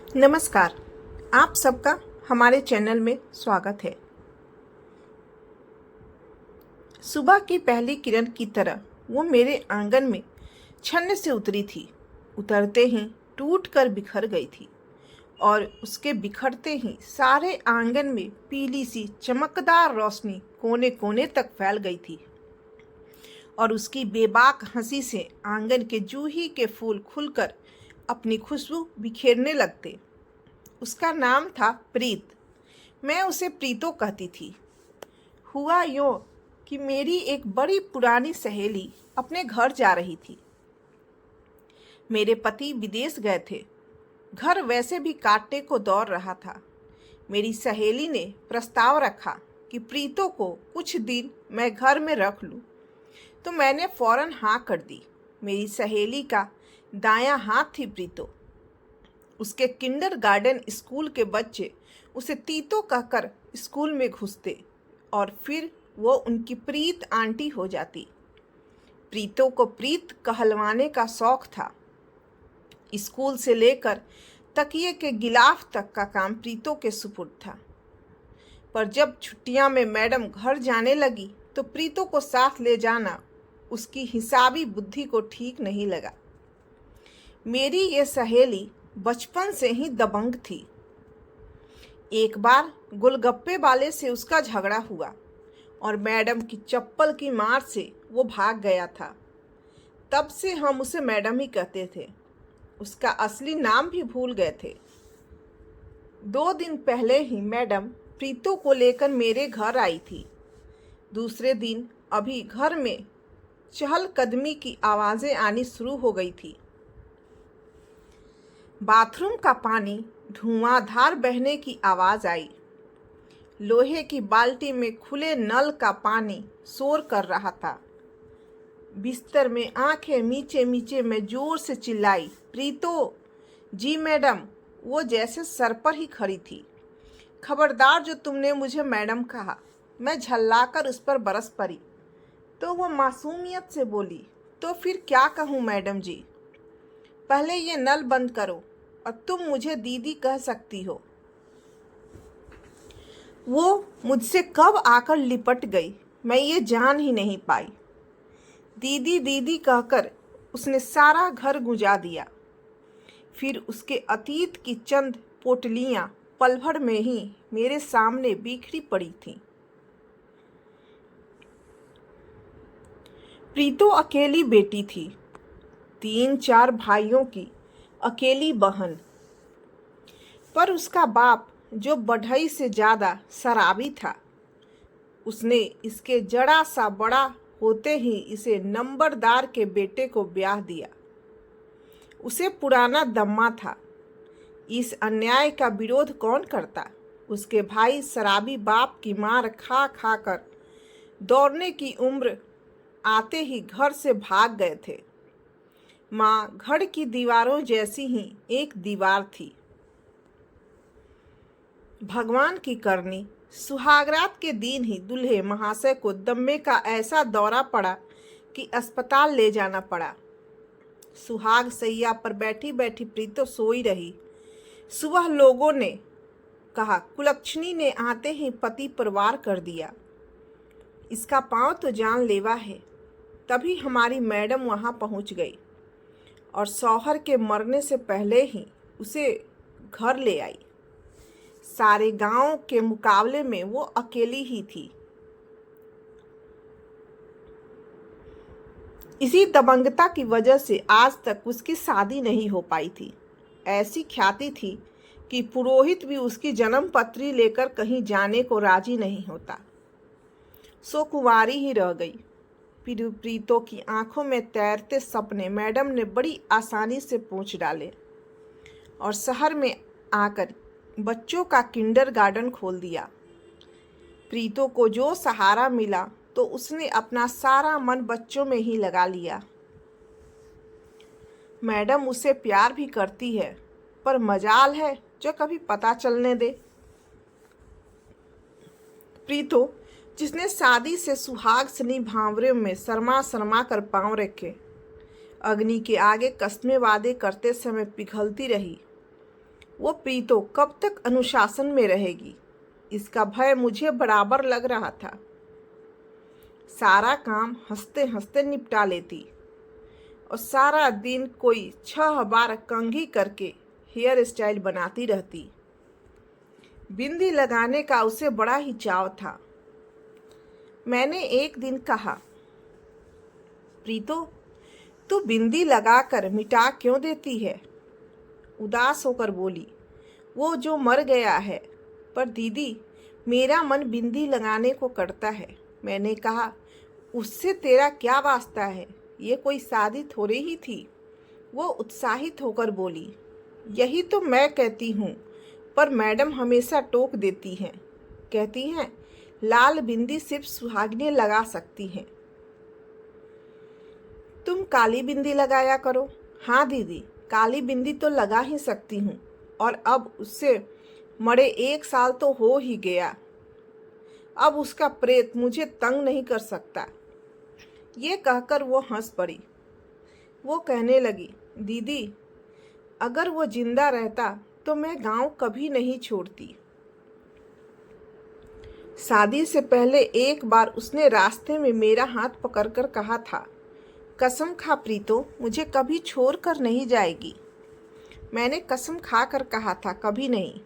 नमस्कार। आप सबका हमारे चैनल में स्वागत है। सुबह की पहली किरण की तरह वो मेरे आंगन में छन्न से उतरी थी। उतरते ही टूट कर बिखर गई थी और उसके बिखरते ही सारे आंगन में पीली सी चमकदार रोशनी कोने कोने तक फैल गई थी और उसकी बेबाक हंसी से आंगन के जूही के फूल खुलकर अपनी खुशबू बिखेरने लगते। उसका नाम था प्रीत। मैं उसे प्रीतो कहती थी। हुआ यूं कि मेरी एक बड़ी पुरानी सहेली अपने घर जा रही थी। मेरे पति विदेश गए थे। घर वैसे भी काटने को दौड़ रहा था। मेरी सहेली ने प्रस्ताव रखा कि प्रीतो को कुछ दिन मैं घर में रख लूं, तो मैंने फौरन हाँ कर दी। मेरी सहेली का दायां हाथ थी प्रीतो। उसके किंडरगार्टन स्कूल के बच्चे उसे तीतो कहकर स्कूल में घुसते और फिर वो उनकी प्रीत आंटी हो जाती। प्रीतो को प्रीत कहलवाने का शौक था। स्कूल से लेकर तकिए के गिलाफ तक का काम प्रीतो के सुपुर्द था। पर जब छुट्टियां में मैडम घर जाने लगी तो प्रीतो को साथ ले जाना उसकी हिसाबी बुद्धि को ठीक नहीं लगा। मेरी ये सहेली बचपन से ही दबंग थी। एक बार गोलगप्पे वाले से उसका झगड़ा हुआ और मैडम की चप्पल की मार से वो भाग गया था। तब से हम उसे मैडम ही कहते थे। उसका असली नाम भी भूल गए थे। 2 दिन पहले ही मैडम प्रीतो को लेकर मेरे घर आई थी। दूसरे दिन अभी घर में चहलकदमी की आवाज़ें आनी शुरू हो गई थी। बाथरूम का पानी धुआंधार बहने की आवाज़ आई। लोहे की बाल्टी में खुले नल का पानी शोर कर रहा था। बिस्तर में आंखें मीचे मीचे मैं जोर से चिल्लाई, प्रीतो! जी मैडम। वो जैसे सर पर ही खड़ी थी। खबरदार जो तुमने मुझे मैडम कहा। मैं झल्लाकर उस पर बरस पड़ी तो वो मासूमियत से बोली, तो फिर क्या कहूँ मैडम जी। पहले ये नल बंद करो और तुम मुझे दीदी कह सकती हो। वो मुझसे कब आकर लिपट गई मैं ये जान ही नहीं पाई। दीदी दीदी कहकर उसने सारा घर गुंजा दिया। फिर उसके अतीत की चंद पोटलियां पल भर में ही मेरे सामने बिखरी पड़ी थीं। प्रीतो अकेली बेटी थी। 3-4 भाइयों की अकेली बहन। पर उसका बाप जो बढ़ई से ज़्यादा शराबी था, उसने इसके जरा सा बड़ा होते ही इसे नंबरदार के बेटे को ब्याह दिया। उसे पुराना दम्मा था। इस अन्याय का विरोध कौन करता। उसके भाई शराबी बाप की मार खा खा कर दौड़ने की उम्र आते ही घर से भाग गए थे। माँ घर की दीवारों जैसी ही एक दीवार थी। भगवान की करनी, सुहागरात के दिन ही दूल्हे महाशय को दम्मे का ऐसा दौरा पड़ा कि अस्पताल ले जाना पड़ा। सुहाग सैया पर बैठी बैठी प्रीतो सोई रही। सुबह लोगों ने कहा कुलक्षणी ने आते ही पति परवार कर दिया। इसका पांव तो जानलेवा है। तभी हमारी मैडम वहां पहुंच गई और शौहर के मरने से पहले ही उसे घर ले आई। सारे गांव के मुकाबले में वो अकेली ही थी। इसी दबंगता की वजह से आज तक उसकी शादी नहीं हो पाई थी। ऐसी ख्याति थी कि पुरोहित भी उसकी जन्म पत्री लेकर कहीं जाने को राजी नहीं होता। सो कुंवारी ही रह गई। प्रीतो की आंखों में तैरते सपने मैडम ने बड़ी आसानी से पोंछ डाले और शहर में आकर बच्चों का किंडरगार्टन खोल दिया। प्रीतो को जो सहारा मिला तो उसने अपना सारा मन बच्चों में ही लगा लिया। मैडम उसे प्यार भी करती है, पर मजाल है जो कभी पता चलने दे। प्रीतो जिसने शादी से सुहाग सनी भांवरे में शर्मा शर्मा कर पांव रखे, अग्नि के आगे कस्मे वादे करते समय पिघलती रही, वो प्रीतो कब तक अनुशासन में रहेगी, इसका भय मुझे बराबर लग रहा था। सारा काम हंसते हंसते निपटा लेती और सारा दिन कोई 6 बार कंघी करके हेयर स्टाइल बनाती रहती। बिंदी लगाने का उसे बड़ा ही चाव था। मैंने एक दिन कहा, प्रीतो, तू बिंदी लगाकर मिटा क्यों देती है? उदास होकर बोली, वो जो मर गया है। पर दीदी, मेरा मन बिंदी लगाने को करता है। मैंने कहा, उससे तेरा क्या वास्ता है, ये कोई शादी थोड़ी ही थी। वो उत्साहित होकर बोली, यही तो मैं कहती हूँ, पर मैडम हमेशा टोक देती हैं। कहती हैं लाल बिंदी सिर्फ सुहागिनें लगा सकती हैं। तुम काली बिंदी लगाया करो। हाँ दीदी, काली बिंदी तो लगा ही सकती हूँ, और अब उससे मरे 1 साल तो हो ही गया। अब उसका प्रेत मुझे तंग नहीं कर सकता। ये कहकर वो हंस पड़ी। वो कहने लगी, दीदी, अगर वो जिंदा रहता तो मैं गांव कभी नहीं छोड़ती। शादी से पहले एक बार उसने रास्ते में मेरा हाथ पकड़कर कहा था, कसम खा प्रीतो, मुझे कभी छोड़ कर नहीं जाएगी। मैंने कसम खाकर कहा था, कभी नहीं।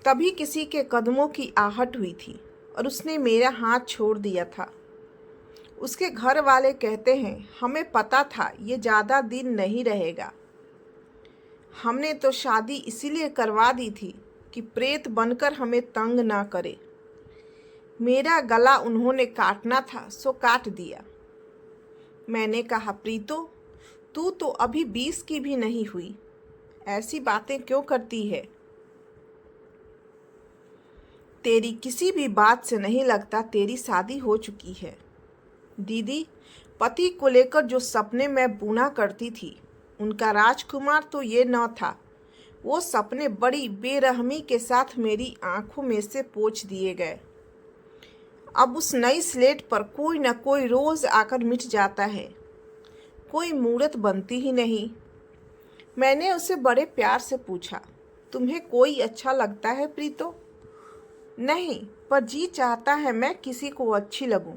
तभी किसी के कदमों की आहट हुई थी और उसने मेरा हाथ छोड़ दिया था। उसके घर वाले कहते हैं, हमें पता था ये ज़्यादा दिन नहीं रहेगा। हमने तो शादी इसीलिए करवा दी थी कि प्रेत बनकर हमें तंग ना करे। मेरा गला उन्होंने काटना था सो काट दिया। मैंने कहा, प्रीतो, तू तो अभी 20 की भी नहीं हुई, ऐसी बातें क्यों करती है? तेरी किसी भी बात से नहीं लगता तेरी शादी हो चुकी है। दीदी, पति को लेकर जो सपने मैं बुना करती थी, उनका राजकुमार तो ये न था। वो सपने बड़ी बेरहमी के साथ मेरी आंखों में से पोंछ दिए गए। अब उस नई स्लेट पर कोई न कोई रोज़ आकर मिट जाता है। कोई मूरत बनती ही नहीं। मैंने उसे बड़े प्यार से पूछा, तुम्हें कोई अच्छा लगता है प्रीतो? नहीं, पर जी चाहता है मैं किसी को अच्छी लगूं।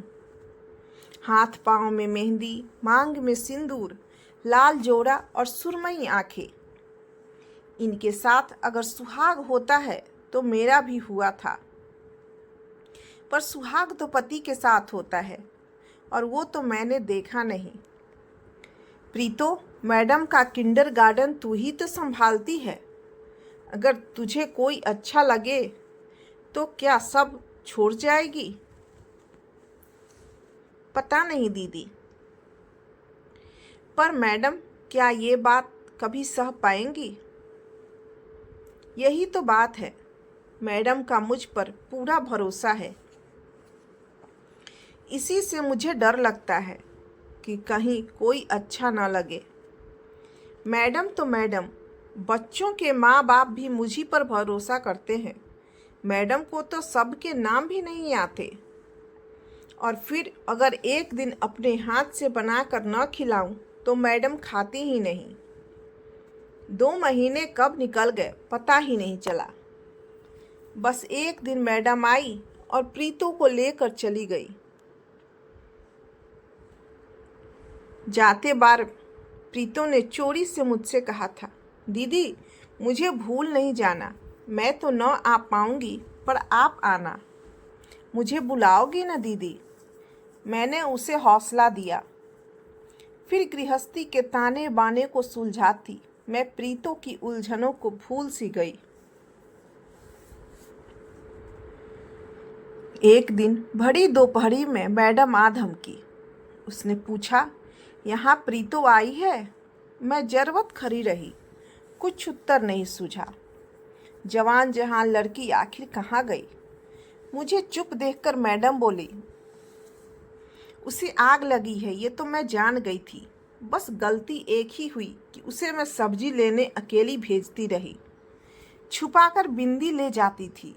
हाथ पाँव में मेहंदी, मांग में सिंदूर, लाल जोड़ा और सुरमई आंखें। इनके साथ अगर सुहाग होता है तो मेरा भी हुआ था। पर सुहाग तो पति के साथ होता है, और वो तो मैंने देखा नहीं। प्रीतो, मैडम का किंडरगार्टन तू ही तो संभालती है। अगर तुझे कोई अच्छा लगे तो क्या सब छोड़ जाएगी? पता नहीं दीदी। पर मैडम क्या ये बात कभी सह पाएंगी? यही तो बात है। मैडम का मुझ पर पूरा भरोसा है। इसी से मुझे डर लगता है कि कहीं कोई अच्छा ना लगे। मैडम तो मैडम, बच्चों के माँ बाप भी मुझी पर भरोसा करते हैं। मैडम को तो सबके नाम भी नहीं आते। और फिर अगर एक दिन अपने हाथ से बनाकर न खिलाऊं तो मैडम खाती ही नहीं। 2 महीने कब निकल गए पता ही नहीं चला। बस एक दिन मैडम आई और प्रीतो को लेकर चली गई। जाते बार प्रीतो ने चोरी से मुझसे कहा था, दीदी, मुझे भूल नहीं जाना। मैं तो न आ पाऊंगी, पर आप आना। मुझे बुलाओगी ना दीदी? मैंने उसे हौसला दिया। फिर गृहस्थी के ताने बाने को सुलझाती मैं प्रीतो की उलझनों को भूल सी गई। एक दिन बड़ी दोपहरी में मैडम आ धमकी। उसने पूछा, यहाँ प्रीतो आई है? मैं जरवत खड़ी रही, कुछ उत्तर नहीं सूझा। जवान जहान लड़की आखिर कहाँ गई? मुझे चुप देखकर मैडम बोली, उसे आग लगी है, ये तो मैं जान गई थी। बस गलती एक ही हुई कि उसे मैं सब्जी लेने अकेली भेजती रही। छुपाकर बिंदी ले जाती थी,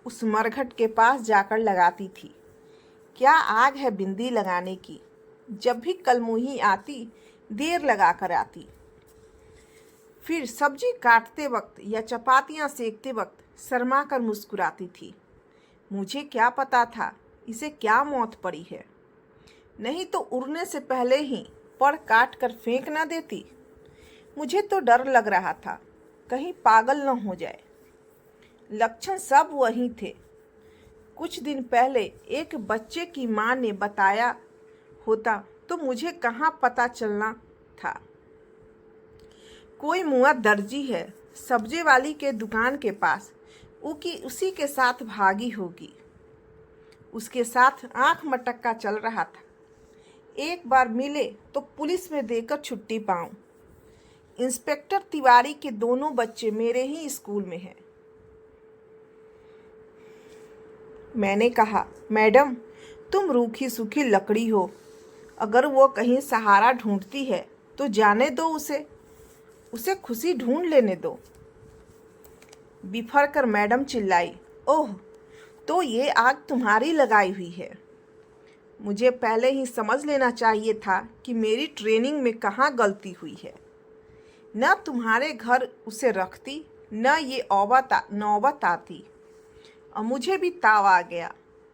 उस मरघट के पास जाकर लगाती थी। क्या आग है बिंदी लगाने की? जब भी कलमुही आती देर लगा कर आती। फिर सब्जी काटते वक्त या चपातियाँ सेकते वक्त शर्मा कर मुस्कुराती थी। मुझे क्या पता था इसे क्या मौत पड़ी है, नहीं तो उड़ने से पहले ही पर काट कर फेंक ना देती। मुझे तो डर लग रहा था कहीं पागल न हो जाए। लक्षण सब वही थे। कुछ दिन पहले एक बच्चे की माँ ने बताया होता तो मुझे कहाँ पता चलना था। कोई मुआ दर्जी है सब्जी वाली के दुकान के पास, उसी के साथ भागी होगी। उसके साथ आंख मटक्का चल रहा था। एक बार मिले तो पुलिस में देकर छुट्टी पाऊं। इंस्पेक्टर तिवारी के दोनों बच्चे मेरे ही स्कूल में हैं। मैंने कहा, मैडम तुम रूखी सूखी लकड़ी हो, अगर वो कहीं सहारा ढूंढती है तो जाने दो उसे खुशी ढूंढ लेने दो। बिफर कर मैडम चिल्लाई, ओह तो ये आग तुम्हारी लगाई हुई है। मुझे पहले ही समझ लेना चाहिए था कि मेरी ट्रेनिंग में कहाँ गलती हुई है। न तुम्हारे घर उसे रखती न ये नौबत आती। और मुझे भी ताव आ गया।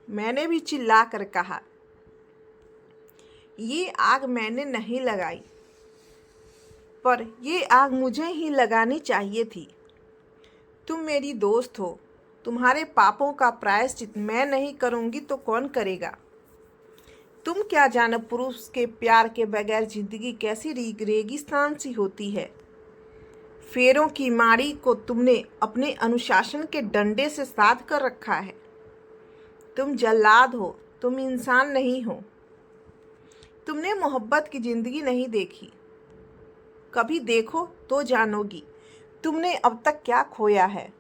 मैंने भी चिल्ला कर कहा, ये आग मैंने नहीं लगाई, पर ये आग मुझे ही लगानी चाहिए थी। तुम मेरी दोस्त हो, तुम्हारे पापों का प्रायश्चित मैं नहीं करूँगी तो कौन करेगा। तुम क्या जानो पुरुष के प्यार के बगैर जिंदगी कैसी रेगिस्तान सी होती है। फेरों की माड़ी को तुमने अपने अनुशासन के डंडे से साध कर रखा है। तुम जल्लाद हो, तुम इंसान नहीं हो। तुमने मोहब्बत की जिंदगी नहीं देखी। कभी देखो तो जानोगी तुमने अब तक क्या खोया है।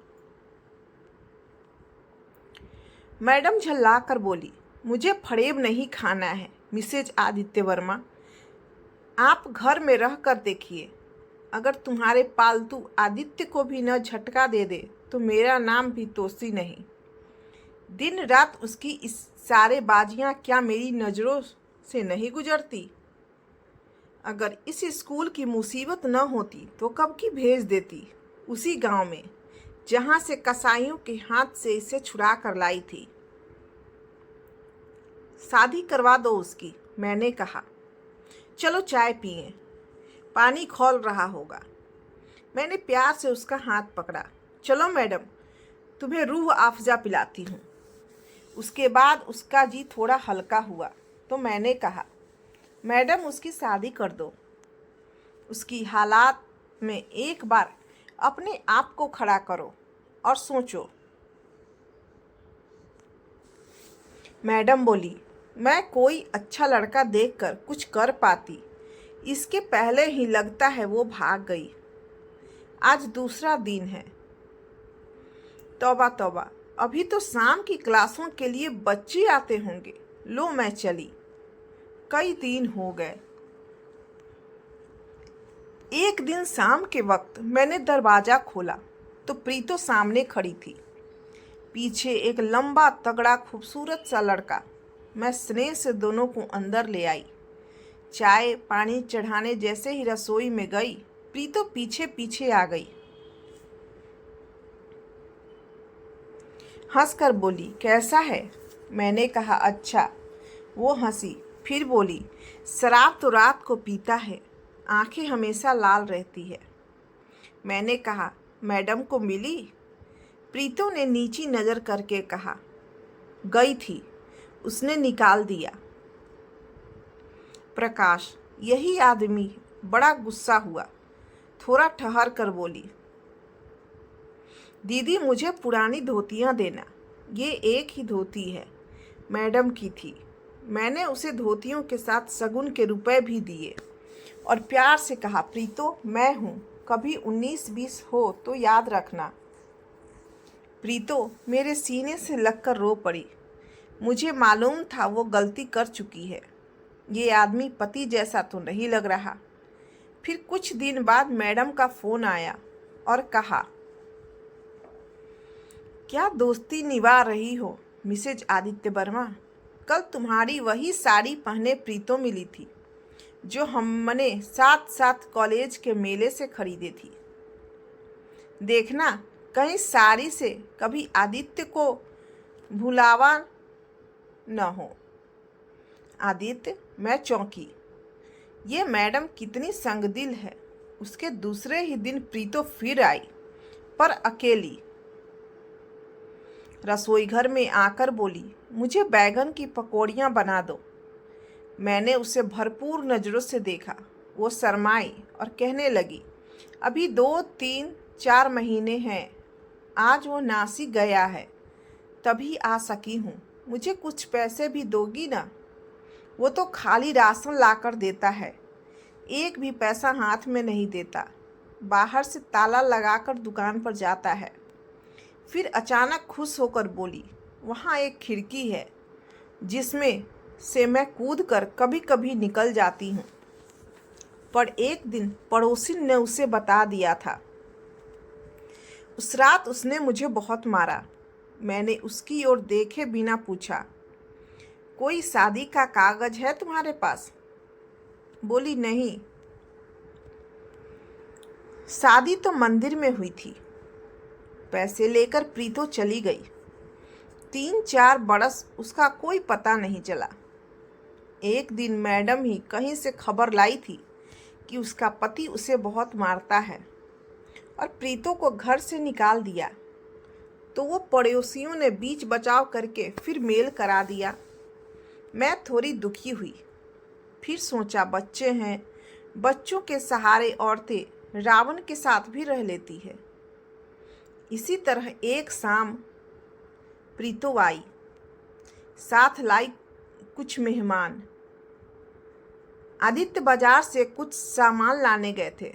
मैडम झल्ला कर बोली, मुझे फरेब नहीं खाना है मिसेज आदित्य वर्मा। आप घर में रह कर देखिए, अगर तुम्हारे पालतू आदित्य को भी न झटका दे दे तो मेरा नाम भी तोसी नहीं। दिन रात उसकी इस सारे बाजियां क्या मेरी नज़रों से नहीं गुजरती। अगर इस स्कूल की मुसीबत न होती तो कब की भेज देती उसी गांव में जहां से कसाईयों के हाथ से इसे छुड़ा कर लाई थी। शादी करवा दो उसकी, मैंने कहा। चलो चाय पिए, पानी खौल रहा होगा। मैंने प्यार से उसका हाथ पकड़ा। चलो मैडम, तुम्हें रूह अफ़ज़ा पिलाती हूँ। उसके बाद उसका जी थोड़ा हल्का हुआ तो मैंने कहा, मैडम उसकी शादी कर दो। उसकी हालात में एक बार अपने आप को खड़ा करो और सोचो। मैडम बोली, मैं कोई अच्छा लड़का देखकर कुछ कर पाती, इसके पहले ही लगता है वो भाग गई। आज दूसरा दिन है। तौबा तौबा, अभी तो शाम की क्लासों के लिए बच्चे आते होंगे। लो मैं चली। कई दिन हो गए। एक दिन शाम के वक्त मैंने दरवाज़ा खोला तो प्रीतो सामने खड़ी थी, पीछे एक लंबा तगड़ा खूबसूरत सा लड़का। मैं स्नेह से दोनों को अंदर ले आई। चाय पानी चढ़ाने जैसे ही रसोई में गई, प्रीतो पीछे पीछे आ गई। हंसकर बोली, कैसा है? मैंने कहा, अच्छा। वो हंसी, फिर बोली, शराब तो रात को पीता है, आंखें हमेशा लाल रहती है। मैंने कहा, मैडम को मिली? प्रीतो ने नीची नज़र करके कहा, गई थी, उसने निकाल दिया। प्रकाश, यही आदमी। बड़ा गुस्सा हुआ, थोड़ा ठहर कर बोली, दीदी मुझे पुरानी धोतियाँ देना। ये एक ही धोती है, मैडम की थी। मैंने उसे धोतियों के साथ शगुन के रुपए भी दिए और प्यार से कहा, प्रीतो मैं हूँ, कभी 19-20 हो तो याद रखना। प्रीतो मेरे सीने से लगकर रो पड़ी। मुझे मालूम था वो गलती कर चुकी है। ये आदमी पति जैसा तो नहीं लग रहा। फिर कुछ दिन बाद मैडम का फ़ोन आया और कहा, क्या दोस्ती निभा रही हो मिसेज आदित्य वर्मा? कल तुम्हारी वही साड़ी पहने प्रीतो मिली थी जो हमने साथ साथ कॉलेज के मेले से खरीदी थी। देखना कहीं सारी से कभी आदित्य को भुलावा न हो। आदित्य, मैं चौंकी। ये मैडम कितनी संगदिल है। उसके दूसरे ही दिन प्रीतो फिर आई, पर अकेली। रसोई घर में आकर बोली, मुझे बैगन की पकौड़ियाँ बना दो। मैंने उसे भरपूर नज़रों से देखा। वो शर्माई और कहने लगी, अभी 2, 3, 4 महीने हैं। आज वो नासिक गया है, तभी आ सकी हूँ। मुझे कुछ पैसे भी दोगी ना? वो तो खाली राशन लाकर देता है, एक भी पैसा हाथ में नहीं देता। बाहर से ताला लगाकर दुकान पर जाता है। फिर अचानक खुश होकर बोली, वहाँ एक खिड़की है जिसमें से मैं कूद कर कभी कभी निकल जाती हूँ। पर एक दिन पड़ोसी ने उसे बता दिया था। उस रात उसने मुझे बहुत मारा। मैंने उसकी ओर देखे बिना पूछा, कोई शादी का कागज है तुम्हारे पास? बोली, नहीं। शादी तो मंदिर में हुई थी। पैसे लेकर प्रीतो चली गई। 3, 4 बरस उसका कोई पता नहीं चला। एक दिन मैडम ही कहीं से खबर लाई थी कि उसका पति उसे बहुत मारता है और प्रीतो को घर से निकाल दिया। तो वो पड़ोसियों ने बीच बचाव करके फिर मेल करा दिया। मैं थोड़ी दुखी हुई। फिर सोचा, बच्चे हैं, बच्चों के सहारे औरतें रावण के साथ भी रह लेती है। इसी तरह एक शाम प्रीतो आई, साथ लाई कुछ मेहमान। आदित्य बाजार से कुछ सामान लाने गए थे।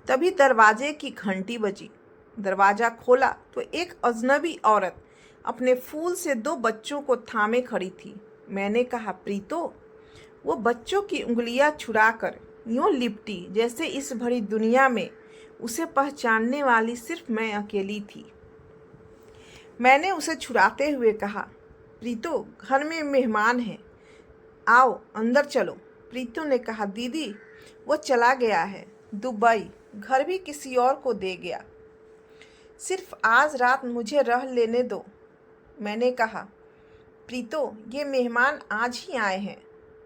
तभी दरवाजे की घंटी बजी। दरवाजा खोला तो एक अजनबी औरत अपने फूल से 2 बच्चों को थामे खड़ी थी। मैंने कहा, प्रीतो। वो बच्चों की उंगलियां छुड़ाकर यूं लिपटी जैसे इस भरी दुनिया में उसे पहचानने वाली सिर्फ मैं अकेली थी। मैंने उसे छुड़ाते हुए कहा, प्रीतो, घर में मेहमान हैं, आओ अंदर चलो। प्रीतो ने कहा, दीदी, वो चला गया है दुबई, घर भी किसी और को दे गया। सिर्फ आज रात मुझे रह लेने दो। मैंने कहा, प्रीतो, ये मेहमान आज ही आए हैं,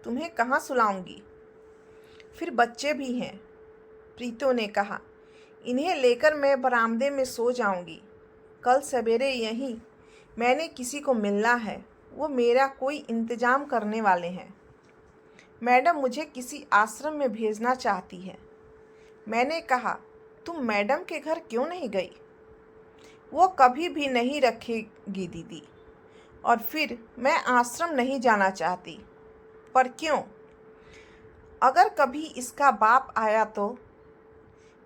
तुम्हें कहाँ सुलाऊंगी? फिर बच्चे भी हैं। प्रीतो ने कहा, इन्हें लेकर मैं बरामदे में सो जाऊंगी। कल सवेरे यहीं मैंने किसी को मिलना है, वो मेरा कोई इंतजाम करने वाले हैं। मैडम मुझे किसी आश्रम में भेजना चाहती है। मैंने कहा, तुम मैडम के घर क्यों नहीं गई? वो कभी भी नहीं रखेगी दीदी। और फिर मैं आश्रम नहीं जाना चाहती। पर क्यों? अगर कभी इसका बाप आया तो?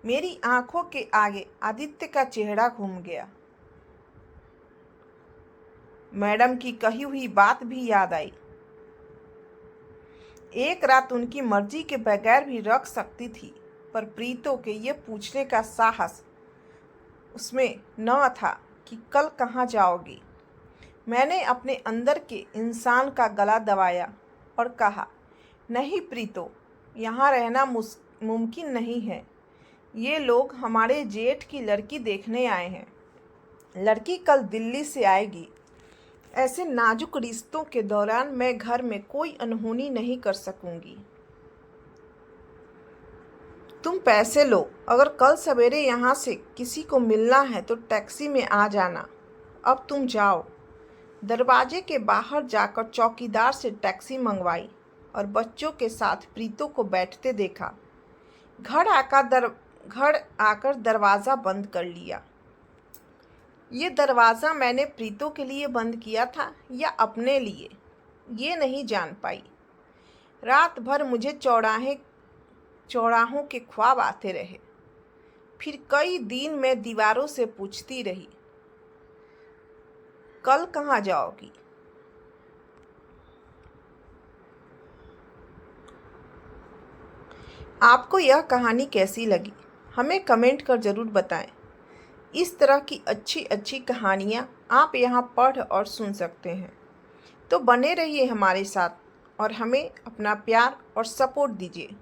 मेरी आंखों के आगे आदित्य का चेहरा घूम गया। मैडम की कही हुई बात भी याद आई। एक रात उनकी मर्जी के बगैर भी रख सकती थी, पर प्रीतो के ये पूछने का साहस उसमें न था कि कल कहाँ जाओगी। मैंने अपने अंदर के इंसान का गला दबाया और कहा, नहीं प्रीतो, यहाँ रहना मुमकिन नहीं है। ये लोग हमारे जेठ की लड़की देखने आए हैं। लड़की कल दिल्ली से आएगी। ऐसे नाजुक रिश्तों के दौरान मैं घर में कोई अनहोनी नहीं कर सकूंगी। तुम पैसे लो। अगर कल सवेरे यहाँ से किसी को मिलना है तो टैक्सी में आ जाना। अब तुम जाओ। दरवाजे के बाहर जाकर चौकीदार से टैक्सी मंगवाई और बच्चों के साथ प्रीतो को बैठते देखा। घर आकर दरवाज़ा बंद कर लिया। ये दरवाज़ा मैंने प्रीतो के लिए बंद किया था या अपने लिए, ये नहीं जान पाई। रात भर मुझे चौराहों के ख्वाब आते रहे। फिर कई दिन मैं दीवारों से पूछती रही, कल कहाँ जाओगी? आपको यह कहानी कैसी लगी, हमें कमेंट कर ज़रूर बताएं। इस तरह की अच्छी अच्छी कहानियाँ आप यहाँ पढ़ और सुन सकते हैं। तो बने रहिए हमारे साथ और हमें अपना प्यार और सपोर्ट दीजिए।